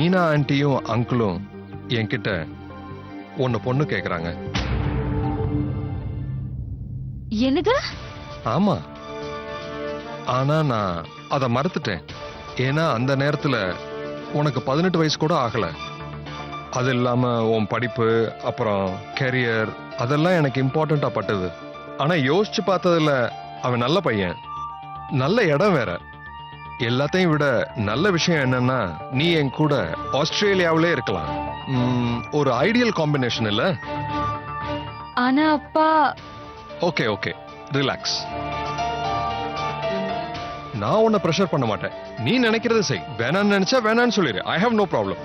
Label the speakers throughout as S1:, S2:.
S1: மீனா ஆண்டியும் அங்கிளும் என்கிட்ட ஒன்னு பொண்ணு கேக்குறாங்க.
S2: என்னது?
S1: ஆமா, ஆனா நான் அதை மறுத்துட்டேன். ஏன்னா அந்த நேரத்துல உனக்கு 18 வயசு கூட ஆகல. அது இல்லாம உன் படிப்பு அப்புறம் கெரியர் அதெல்லாம் எனக்கு இம்பார்ட்டண்டா பட்டது. ஆனா யோசிச்சு பார்த்ததுல அவன் நல்ல பையன், நல்ல இடம் வேற. எல்லாத்தையும் விட நல்ல விஷயம் என்னன்னா நீ என் கூட ஆஸ்திரேலியாவிலே இருக்கலாம். ஒரு ஐடியல் காம்பினேஷன் இல்ல?
S2: ஆனா அப்பா.
S1: Okay okay, relax. நான் உன்னை பிரஷர் பண்ண மாட்டேன். நீ நினைக்கிறது செய். வேணான்னு நினைச்சா வேணான்னு சொல்லிடு. I have no problem.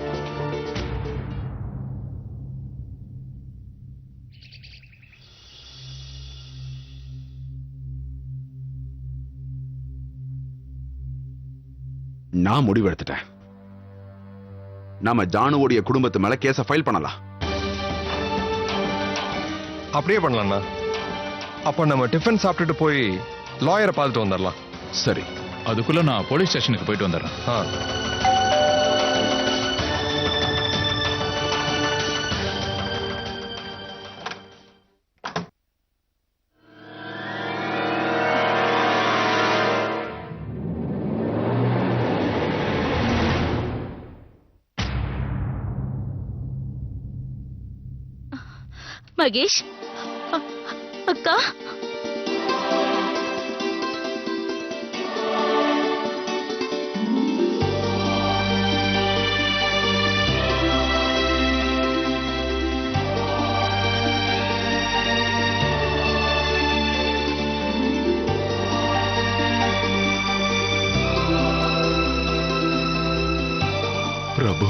S3: நான் முடிவெடுத்துட்டேன். நாம ஜானுவோடைய குடும்பத்து மேல கேஸ ஃபைல் பண்ணலாம்.
S1: அப்படியே பண்ணலாம்ண்ணா. அப்ப நம்ம டிஃபன் சாப்பிட்டுட்டு போய் லாயரை பார்த்துட்டு வந்துடலாம்.
S3: சரி,
S4: அதுக்குள்ள நான் போலீஸ் ஸ்டேஷனுக்கு போயிட்டு வந்துடுறேன்.
S2: மகேஷ், அக்கா.
S3: பிரபு,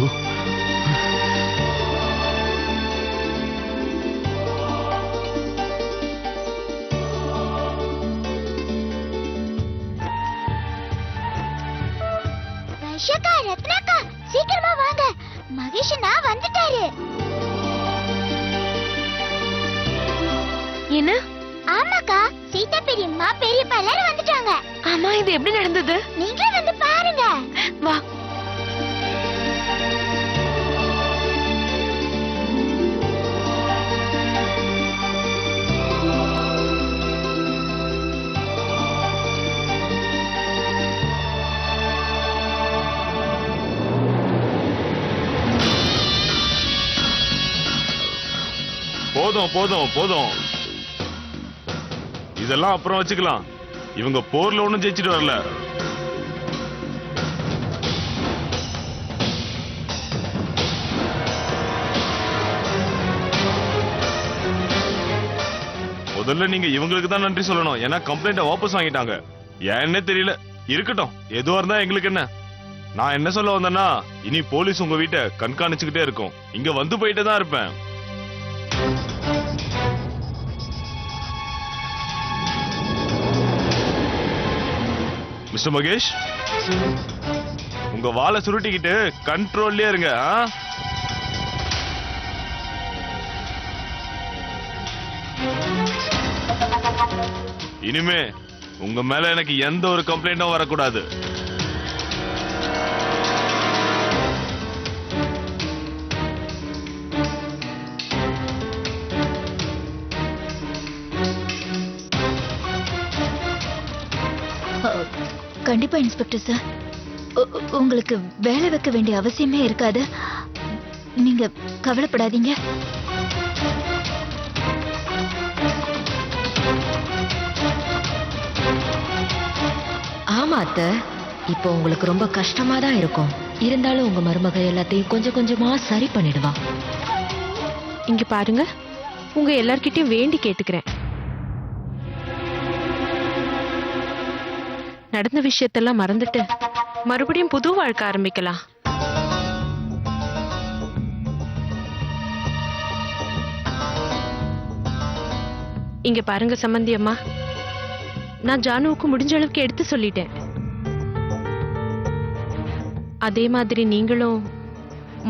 S5: வைஷாக்கா, ரத்னாக்கா, சீக்கிரமா வாங்க. மகேஷ் நான் வந்துட்டாரு.
S2: என்ன?
S5: ஆமாக்கா, சீதா பெரியம்மா பெரியப்பா எல்லாரும் வந்துட்டாங்க.
S2: ஆமா, இது எப்படி நடந்தது?
S5: நீங்களே வந்து பாருங்க.
S2: வா.
S6: போதும் போதும் போதும், இதெல்லாம் அப்புறம் வச்சுக்கலாம். இவங்க போர்ல ஒண்ணும் ஜெயிச்சிட்டு வரல. முதல்ல நீங்க இவங்களுக்கு தான் நன்றி சொல்லணும். ஏன்னா கம்ப்ளைண்ட வாபஸ் வாங்கிட்டாங்க. ஏன்னே தெரியல. இருக்கட்டும், எதுவா இருந்தா எங்களுக்கு என்ன. நான் என்ன சொல்ல வந்தேன்னா, இனி போலீஸ் உங்க வீட்டை கண்காணிச்சுக்கிட்டே இருக்கும். இங்க வந்து போயிட்டே தான் இருப்பேன். மிஸ்டர் மகேஷ், உங்க வாளை சுருட்டிக்கிட்டு கண்ட்ரோல்லே இருங்க. இனிமே உங்க மேல எனக்கு எந்த ஒரு கம்ப்ளைண்டும் வரக்கூடாது.
S2: கண்டிப்பா இன்ஸ்பெக்டர் சார், உங்களுக்கு வேலை வைக்க வேண்டிய அவசியமே இருக்காது. நீங்க கவலைப்படாதீங்க.
S7: ஆமா அத்தை, இப்போ உங்களுக்கு ரொம்ப கஷ்டமா தான் இருக்கும். இருந்தாலும் உங்க மருமக எல்லாத்தையும் கொஞ்சம் கொஞ்சமா சரி பண்ணிடுவா.
S8: இங்க பாருங்க, உங்க எல்லார்கிட்டயும் வேண்டி கேட்டுக்கிறேன். நடந்த விஷயத்தெல்லாம் மறந்துட்டு மறுபடியும் புது வாழ்க்கை ஆரம்பிக்கலாம். இங்க பாருங்க சம்பந்தி அம்மா, நான் ஜானுவுக்கு முடிஞ்ச அளவுக்கு எடுத்து சொல்லிட்டேன். அதே மாதிரி நீங்களும்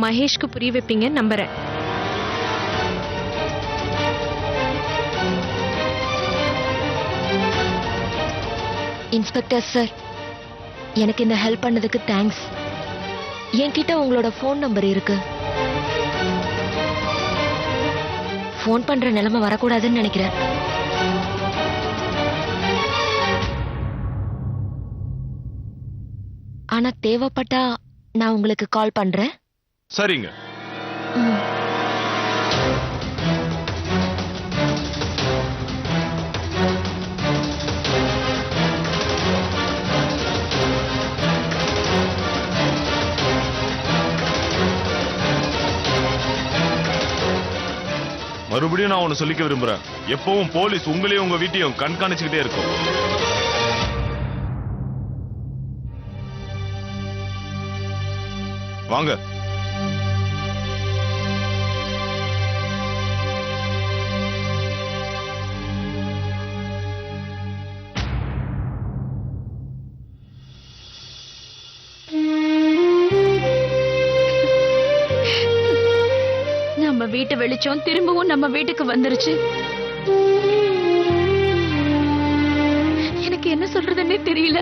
S8: மகேஷ்க்கு புரிய வைப்பீங்க நம்புறேன்.
S7: இன்ஸ்பெக்டர் சார், எனக்கு இந்த ஹெல்ப் பண்ணதுக்கு தேங்க்ஸ். என்கிட்ட உங்களோட ஃபோன் நம்பர் இருக்கு. ஃபோன் பண்ற நிலைமை வரக்கூடாதுன்னு நினைக்கிறேன். ஆனா தேவைப்பட்டா நான் உங்களுக்கு கால் பண்றேன்.
S6: சரிங்க.
S7: ம்.
S6: மறுபடியும் நான் ஒன்னு சொல்லிக்க விரும்புறேன். எப்பவும் போலீஸ் உங்களையும் உங்க வீட்டையும் கண்காணிச்சுக்கிட்டே இருக்கும். வாங்க.
S2: நம்ம வீட்டு வெளிச்சம் திரும்பவும் நம்ம வீட்டுக்கு வந்துருச்சு. எனக்கு என்ன சொல்றதுன்னே தெரியல.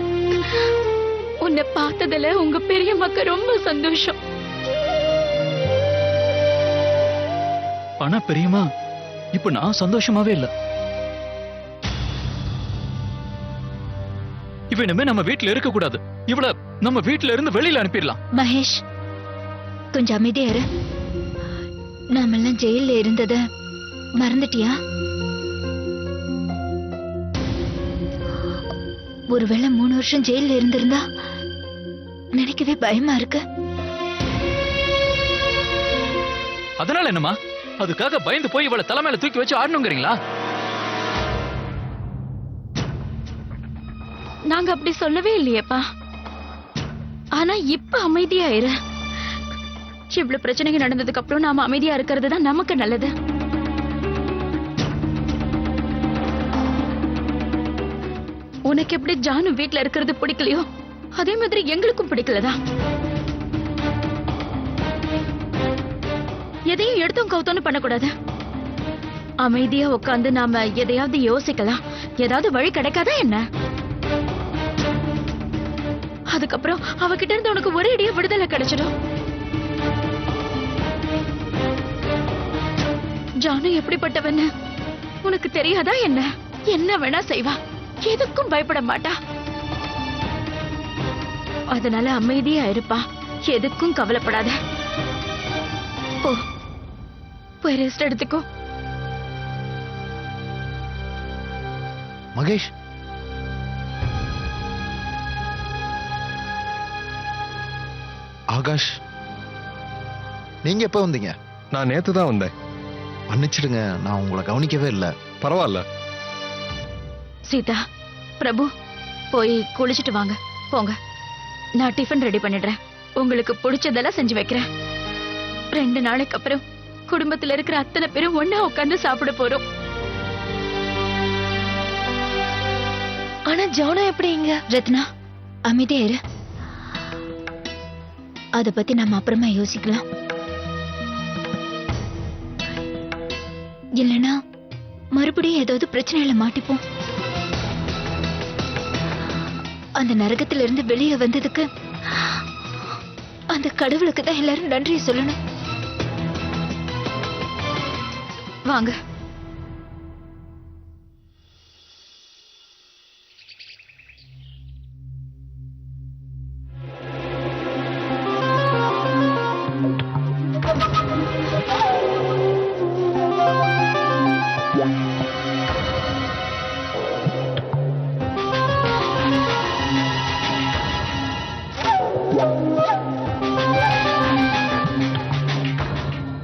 S2: உன்னை பார்த்ததுல உங்க பெரியம்மாக்கு ரொம்ப சந்தோஷம்.
S9: ஆனா பெரியம்மா, இப்ப நான் சந்தோஷமாவே இல்ல. இப்ப இனிமே நம்ம வீட்டுல இருக்க கூடாது. இவள நம்ம வீட்டுல இருந்து வெளியில அனுப்பிடலாம்.
S2: மகேஷ், கொஞ்சம் அமைதியா இரு. நாமெல்லாம் ஜெயில இருந்தத மறந்துட்டியா? ஒருவேளை 3 வருஷம் ஜெயில இருந்திருந்தா நினைக்கவே பயமா இருக்கு.
S9: அதனால என்னம்மா, அதுக்காக பயந்து போய் இவள தலைமையில தூக்கி வச்சு ஆடணுங்கிறீங்களா?
S2: நாங்க அப்படி சொல்லவே இல்லையேப்பா. ஆனா இப்ப அமைதியா இரு. இவ்வளவு பிரச்சனைகள் நடந்ததுக்கு அப்புறம் நாம அமைதியா இருக்கிறது தான் நமக்கு நல்லது. உனக்கு எப்படி ஜானு வீட்ல இருக்கிறது பிடிக்கலையோ அதே மாதிரி எங்களுக்கும் பிடிக்கலதா. எதையும் எடுத்தும் கவுத்தோன்னு பண்ணக்கூடாது. அமைதியா உட்காந்து நாம எதையாவது யோசிக்கலாம். ஏதாவது வழி கிடைக்காதா என்ன? அதுக்கப்புறம் அவகிட்ட இருந்து உனக்கு ஒரே அடியா விடுதலை கிடைச்சிடும். ஜானு எப்படிப்பட்டவன்னு உனக்கு தெரியாதா என்ன? என்ன வேணா செய்வா, எதுக்கும் பயப்பட மாட்டா. அதனால அமைதியா இருப்பா, எதுக்கும் கவலைப்படாத. போ, போய் ரெஸ்ட் எடுத்துக்கோ.
S10: மகேஷ், ஆகாஷ், நீங்க எப்ப வந்தீங்க?
S1: நான் நேத்து தான் வந்தேன்.
S10: மன்னிச்சிடுங்க, நான் உங்களை கவனிக்கவே இல்லை.
S1: பரவாயில்ல.
S2: சீதா, பிரபு, போய் குளிச்சிட்டு வாங்க. போங்க, நான் டிஃபன் ரெடி பண்ணிடுறேன். உங்களுக்கு பிடிச்சதெல்லாம் செஞ்சு வைக்கிறேன். 2 நாளைக்கு அப்புறம் குடும்பத்துல இருக்கிற அத்தனை பேரும் ஒண்ணா உட்கார்ந்து சாப்பிட போறோம். ஆனா ஜானு எப்படி இங்க? ரத்னா, அமைதியா இரு. அத பத்தி நம்ம அப்புறமா யோசிக்கலாம். இல்லனா மறுபடியும் ஏதாவது பிரச்சனையில மாட்டிப்போம். அந்த நரகத்துல இருந்து வெளியே வந்ததுக்கு அந்த கடவுளுக்கு தான் எல்லாரும் நன்றி சொல்லணும். வாங்க.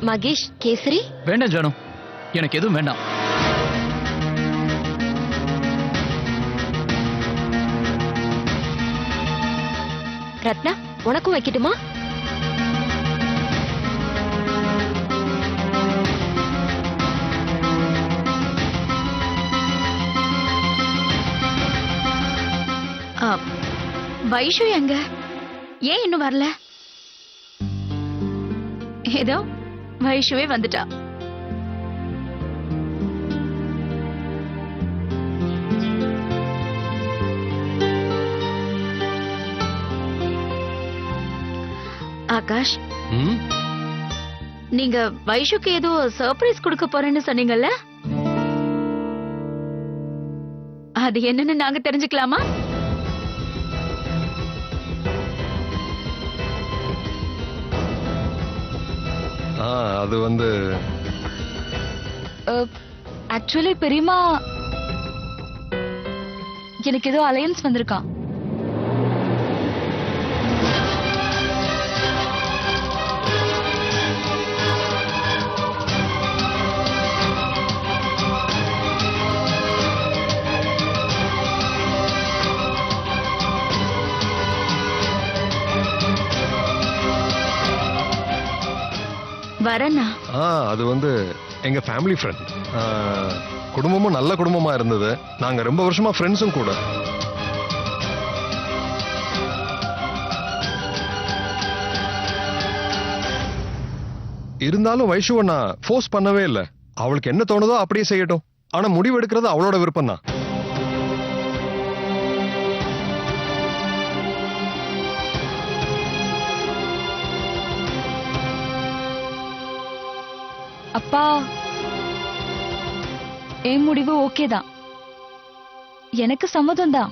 S7: மகேஷ், கேசரி
S9: வேண்டாம் ஜானு, எனக்கு எதுவும் வேண்டாம்.
S7: ரத்னா, உனக்கும் வைக்கட்டுமா?
S2: வைஷு எங்க? ஏன் இன்னும் வரல? ஏதோ வைஷுவே வந்துட்டா. ஆகாஷ்,
S1: ம்
S2: நீங்க வைஷுக்கு ஏதோ சர்ப்ரைஸ் கொடுக்க போறேன்னு சொன்னீங்கல்ல, அது என்னன்னு நாங்க தெரிஞ்சுக்கலாமா?
S1: அது வந்து
S2: ஆக்சுவலி பெரியமா, எனக்கு ஏதோ அலையன்ஸ் வந்திருக்கான். வரேண்ணா.
S1: அது வந்து எங்க ஃபேமிலி ஃப்ரெண்ட். குடும்பமும் நல்ல குடும்பமா இருந்தது. நாங்க ரொம்ப வருஷமா ஃப்ரெண்ட்ஸும் கூட. இருந்தாலும் வைஷுவை நான் ஃபோர்ஸ் பண்ணவே இல்லை. அவளுக்கு என்ன தோணுதோ அப்படியே செய்யட்டும். ஆனா முடிவு எடுக்கிறது அவளோட விருப்பம் தான்.
S2: அப்பா, என் முடிவு ஓகே தான். எனக்கு சம்மதம் தான்.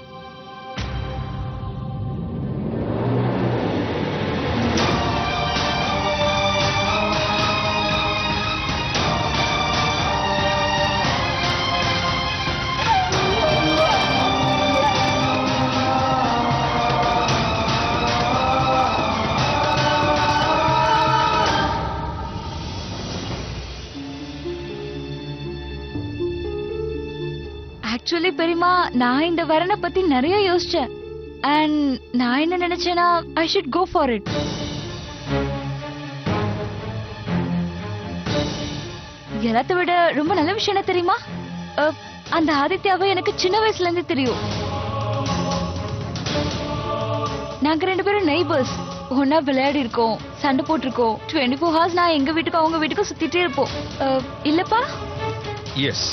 S2: ஆக்சுவலி பெரியமா, நான் இந்த வரனை பத்தி நிறைய யோசிச்சேன். அண்ட் நான் என்ன நினைச்சேன்னா, I should go for it. எல்லாத்த விட ரொம்ப நல்ல விஷயம் என்ன தெரியுமா? அந்த ஆதித்யாவை எனக்கு சின்ன வயசுல இருந்து தெரியும். நாங்க 2 பேரும் நெய்பர்ஸ். ஒன்னா விளையாடி இருக்கோம், சண்டை போட்டிருக்கோம். 24 hours நான் எங்க வீட்டுக்கும் அவங்க வீட்டுக்கும் சுத்திட்டே இருப்போம். இல்லப்பா?
S1: எஸ்.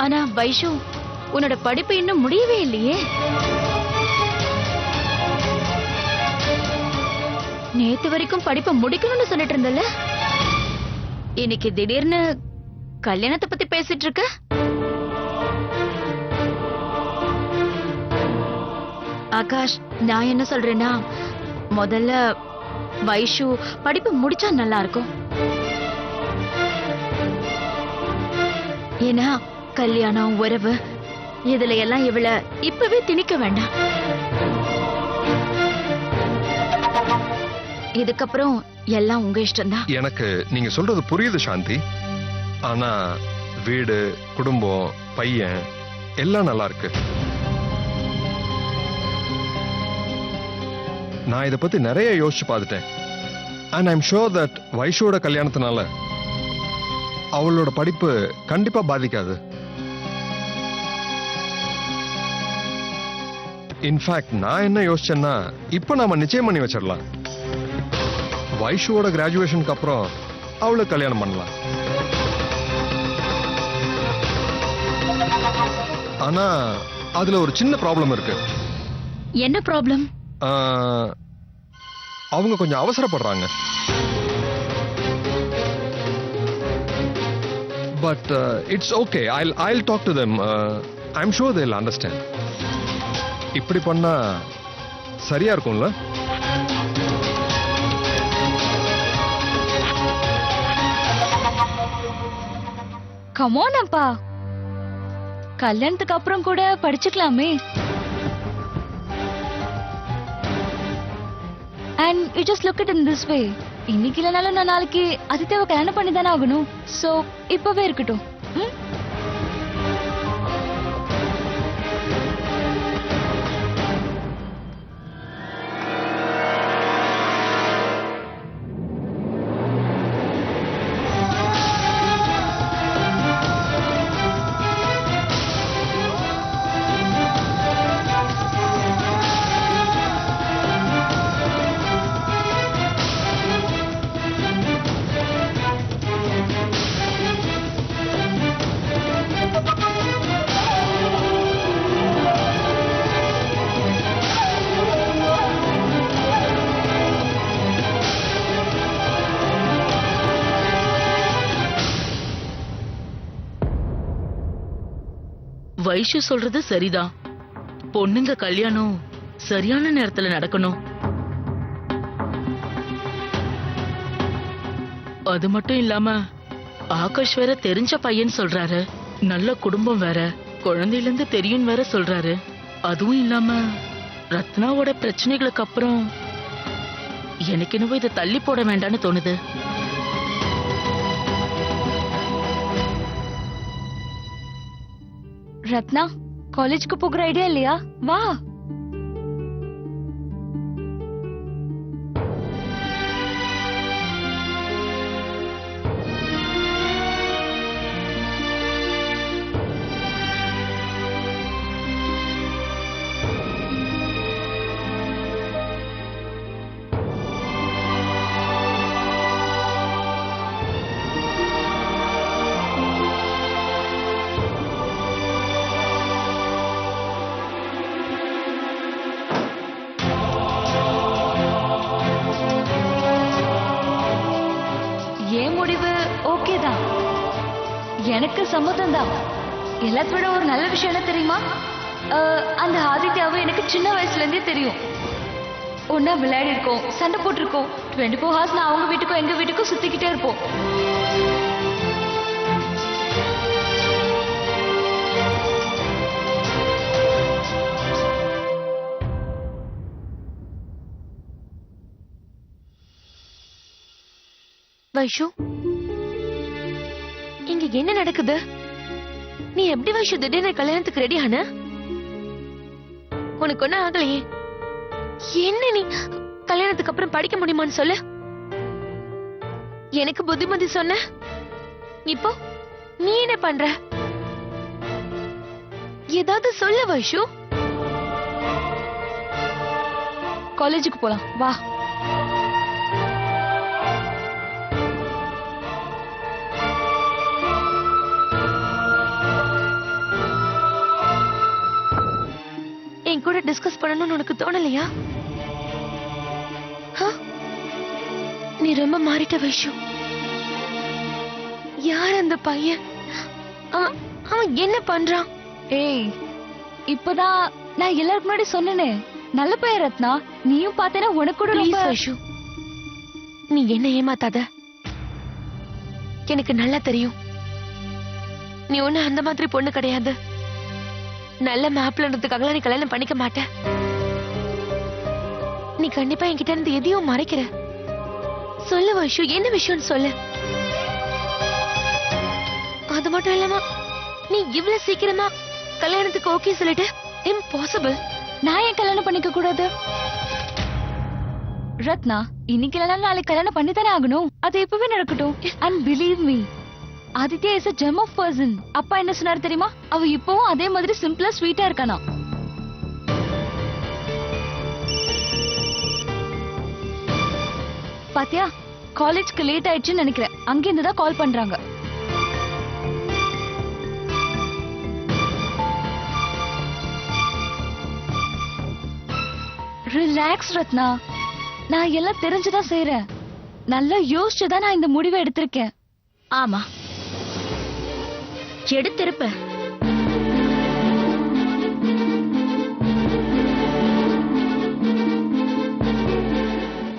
S2: ஆனா வைஷு, உன்னோட படிப்பு இன்னும் முடியவே இல்லையே. நேத்து வரைக்கும் படிப்பை முடிக்கணும்னு சொல்லிட்டு இருந்தல, இன்னைக்கு திடீர்னு கல்யாணத்தை பத்தி பேசிட்டு இருக்க. ஆகாஷ், நான் என்ன சொல்றேன்னா, முதல்ல வைஷு படிப்பு முடிச்சா நல்லா இருக்கும். ஏன்னா கல்யாணம், உறவு, இதுல எல்லாம் இவள இப்பவே திணிக்க வேண்டாம். இதுக்கப்புறம் எல்லாம் உங்க இஷ்டம்தான்.
S1: எனக்கு நீங்க சொல்றது புரியுது சாந்தி. ஆனா வீடு, குடும்பம், பையன் எல்லாம் நல்லா இருக்கு. நான் இத பத்தி நிறைய யோசிச்சு பார்த்துட்டேன். And I am sure that வைஷுவோட கல்யாணத்தினால அவளோட படிப்பு கண்டிப்பா பாதிக்காது. இன்ஃபேக்ட் நான் என்ன யோசிச்சேன்னா, இப்ப நாம நிச்சயம் பண்ணி வச்சிடலாம். வைஷுவோட கிராஜுவேஷனுக்கு அப்புறம் அவளுக்கு கல்யாணம் பண்ணலாம். ஆனா அதுல ஒரு சின்ன ப்ராப்ளம் இருக்கு.
S2: என்ன ப்ராப்ளம்?
S1: அவங்க கொஞ்சம் அவசரப்படுறாங்க. But it's okay. I'll talk to them. I'm sure they'll understand. இப்படி பண்ணா சரியா இருக்கும்ல?
S2: கம் ஆன் அப்பா, கல்யாணத்துக்கு அப்புறம் கூட படிச்சுக்கலாமே. And you just look it in this way. இன்னைக்கு இல்லைனாலும் நான் நாளைக்கு ஆதித்யாவை கல்யாணம் பண்ணி தானே ஆகணும். சோ இப்பவே இருக்கட்டும்.
S11: வைஷு சொல்றது சரிதான். பொண்ணுங்க கல்யாணம் சரியான நேரத்துல நடக்கணும். அது மட்டும் இல்லாம ஆகாஷ் வேற தெரிஞ்ச பையன் சொல்றாரு. நல்ல குடும்பம் வேற, குழந்தையில இருந்து தெரியும் வேற சொல்றாரு. அதுவும் இல்லாம ரத்னாவோட பிரச்சனைகளுக்கு அப்புறம் எனக்கு என்னவோ இதை தள்ளி போட வேண்டாம்னு தோணுது.
S2: ரத்னா, காலேஜ்க்கு போகிற ஐடியா இல்லையா? வா. என் முடிவு ஓகே தான். எனக்கு சம்மதம் தான். எல்லாத்த விட ஒரு நல்ல விஷயம் என்ன தெரியுமா? அந்த ஆதித்யாவை எனக்கு சின்ன வயசுல இருந்தே தெரியும். ஒன்னா விளையாடி இருக்கோம், சண்டை போட்டிருக்கோம். 24 hours நான் அவங்க வீட்டுக்கும் எங்க வீட்டுக்கும் சுத்திக்கிட்டே இருப்போம்.
S8: வைஷு, இங்க என்ன நடக்குது? நீ எப்படி வைஷு திடீர்னு கல்யாணத்துக்கு ரெடி ஆன? உனக்கு ஒன்னும் ஆகலையே. என்ன நீ கல்யாணத்துக்கு அப்புறம் படிக்க முடியுமான்னு சொல்லு. எனக்கு புத்திமதி சொன்ன, இப்போ நீ என்ன பண்ற? ஏதாவது சொல்ல வைஷு.
S2: காலேஜுக்கு போலாம் வா.
S8: என் கூட டிஸ்கஸ் பண்ணணும்னு உனக்கு தோணலையா? நீ ரொம்ப மாறிட்ட வைஷு. யார் அந்த பையன்? அவன் என்ன பண்றான்?
S2: ஏய், இப்பதான் நான் எல்லாருக்கு முன்னாடி சொன்னேனே, நல்ல பையன் ரத்னா. நீயும் பார்த்தேன்னா உனக்கு கூட
S8: ப்ளீஸ்
S2: ரொம்ப
S8: வைஷு, நீ என்ன ஏமாத்தாத. எனக்கு நல்லா தெரியும் நீ ஒண்ணு அந்த மாதிரி பொண்ணு கிடையாது. நல்ல மாப்பிள்ளன்றதுக்காக நீ கல்யாணம் பண்ணிக்க மாட்ட. நீ கண்டிப்பா என்கிட்ட இருந்து எதையும் மறைக்கிற. சொல்லு வைஷு, என்ன விஷயம் சொல்லு. அது மட்டும் இல்லாம நீ இவ்வளவு சீக்கிரமா கல்யாணத்துக்கு ஓகே சொல்லிட்டு இம்பாசிபிள்.
S2: நான் ஏன் கல்யாணம் பண்ணிக்க கூடாது? ரத்னா, இன்னைக்கு இல்லைனா நாளைக்கு கல்யாணம் பண்ணித்தானே ஆகணும். அது எப்பவே நடக்கட்டும். And believe me, Aditya is a gem of person. அப்பா என்ன சொன்னாரு தெரியுமா? அவ இப்பவும் அதே மாதிரி சிம்பிளா ஸ்வீட்டா இருக்கானா. பாத்தியா, காலேஜ்க்கு லேட் ஆயிடுச்சுன்னு நினைக்கிறேன். அங்கிருந்து தான் கால் பண்றாங்க. ரிலாக்ஸ் ரத்னா, நான் எல்லாம் தெரிஞ்சுதான் செய்யறேன். நல்லா யோசிச்சுதான் நான் இந்த முடிவை எடுத்திருக்கேன்.
S7: ஆமா, எடுத்திருப்ப.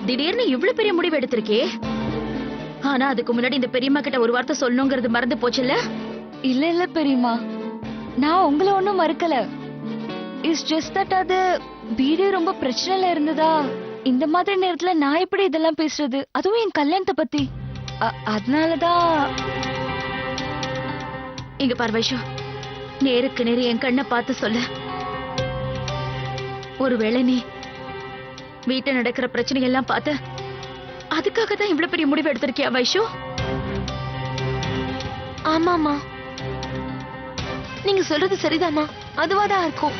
S7: திடீர்னு இவ்வளவு பெரிய முடிவு எடுத்திருக்கே. ஆனா அதுக்கு முன்னாடி இந்த பெரியம்மா கிட்ட ஒரு வார்த்தை சொல்லணுங்கிறது மறந்து போச்சுல்ல?
S2: இல்ல இல்ல பெரியம்மா, நான் உங்களை ஒண்ணும் மறுக்கல. இட்ஸ் ஜஸ்ட் தட் அது வீடு ரொம்ப பிரச்சனைல இருந்ததா. இந்த மாதிரி நேரத்துல நான் எப்படி இதெல்லாம் பேசுறது, அதுவும் என் கல்யாணத்தை பத்தி. அதனாலதான்.
S7: இங்க பார் வைஷு, நேருக்கு நேரு என் கண்ணை பார்த்து சொல்ல. ஒருவேளை நீ வீட்டை நடக்கிற பிரச்சனை எல்லாம் பார்த்த அதுக்காக தான் இவ்வளவு பெரிய முடிவு எடுத்திருக்கியா வைஷு?
S8: ஆமாமா, நீங்க சொல்றது சரிதாமா. அதுவாதான் இருக்கும்.